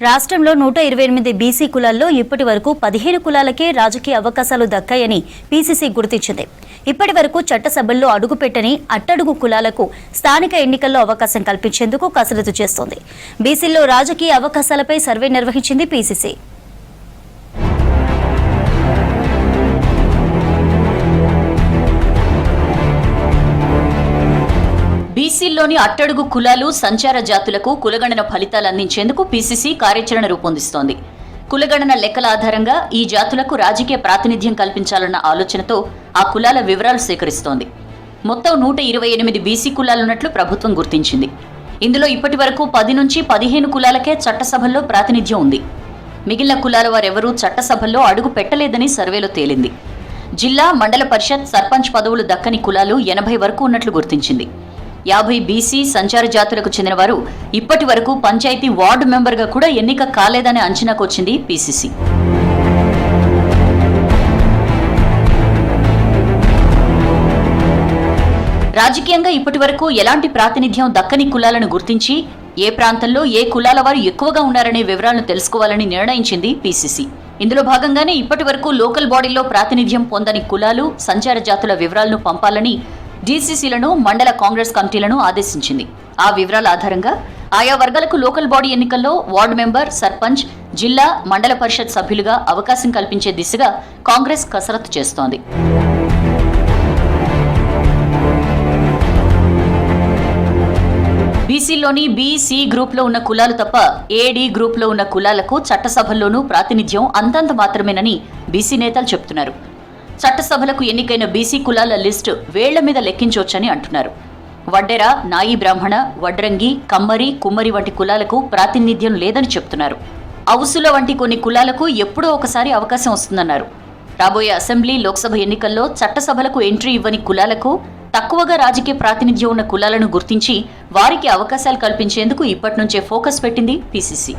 రాష్ట్రంలో 128 బీసీ కులాల్లో ఇప్పటి వరకు 15 కులాలకే రాజకీయ అవకాశాలు దక్కాయని పీసీసీ గుర్తించింది. ఇప్పటి వరకు చట్టసభల్లో అడుగుపెట్టని అట్టడుగు కులాలకు స్థానిక ఎన్నికల్లో అవకాశం కల్పించేందుకు కసరత్తు చేస్తోంది. బీసీల్లో రాజకీయ అవకాశాలపై సర్వే నిర్వహించింది పీసీసీ. బీసీల్లోని అట్టడుగు కులాలు, సంచార జాతులకు కులగణన ఫలితాలు అందించేందుకు పీసీసీ కార్యాచరణ రూపొందిస్తోంది. కులగణన లెక్కల ఆధారంగా ఈ జాతులకు రాజకీయ ప్రాతినిధ్యం కల్పించాలన్న ఆలోచనతో ఆ కులాల వివరాలు సేకరిస్తోంది. మొత్తం 128 బీసీ కులాలున్నట్లు ప్రభుత్వం గుర్తించింది. ఇందులో ఇప్పటి వరకు 10 నుంచి 15 కులాలకే చట్టసభల్లో ప్రాతినిధ్యం ఉంది. మిగిలిన కులాల వారెవరూ చట్టసభల్లో అడుగు పెట్టలేదని సర్వేలో తేలింది. జిల్లా, మండల పరిషత్, సర్పంచ్ పదవులు దక్కని కులాలు 80 వరకు ఉన్నట్లు గుర్తించింది. 50 బీసీ సంచార జాతులకు చెందిన వారు ఇప్పటి వరకు పంచాయతీ వార్డు మెంబర్గా కూడా ఎన్నిక కాలేదనే అంచనాకు వచ్చింది పీసీసీ. రాజకీయంగా ఇప్పటి వరకు ఎలాంటి ప్రాతినిధ్యం దక్కని కులాలను గుర్తించి ఏ ప్రాంతంలో ఏ కులాల వారు ఎక్కువగా ఉన్నారనే వివరాలను తెలుసుకోవాలని నిర్ణయించింది పీసీసీ. ఇందులో భాగంగానే ఇప్పటి వరకు లోకల్ బాడీలో ప్రాతినిధ్యం పొందని కులాలు, సంచార జాతుల వివరాలను పంపాలని డీసీసీలను, మండల కాంగ్రెస్ కమిటీలను ఆదేశించింది. ఆ వివరాల ఆధారంగా ఆయా వర్గాలకు లోకల్ బాడీ ఎన్నికల్లో వార్డు మెంబర్, సర్పంచ్, జిల్లా, మండల పరిషత్ సభ్యులుగా అవకాశం కల్పించే దిశగా కాంగ్రెస్ కసరత్తు చేస్తోంది. బీసీలోని బి, సి గ్రూప్లో ఉన్న కులాలు తప్ప ఏడి గ్రూప్లో ఉన్న కులాలకు చట్టసభల్లోనూ ప్రాతినిధ్యం అంతంత మాత్రమేనని బీసీ నేతలు చెబుతున్నారు. చట్టసభలకు ఎన్నికైన బీసీ కులాల లిస్టు వేళ్ల మీద లెక్కించవచ్చని అంటున్నారు. వడ్డెర, నాయి బ్రాహ్మణ, వడ్రంగి, కమ్మరి, కుమ్మరి వంటి కులాలకు ప్రాతినిధ్యం లేదని చెప్తున్నారు. అవుసుల వంటి కొన్ని కులాలకు ఎప్పుడో ఒకసారి అవకాశం వస్తుందన్నారు. రాబోయే అసెంబ్లీ, లోక్సభ ఎన్నికల్లో చట్టసభలకు ఎంట్రీ ఇవ్వని కులాలకు, తక్కువగా రాజకీయ ప్రాతినిధ్యం ఉన్న కులాలను గుర్తించి వారికి అవకాశాలు కల్పించేందుకు ఇప్పటి నుంచే ఫోకస్ పెట్టింది పీసీసీ.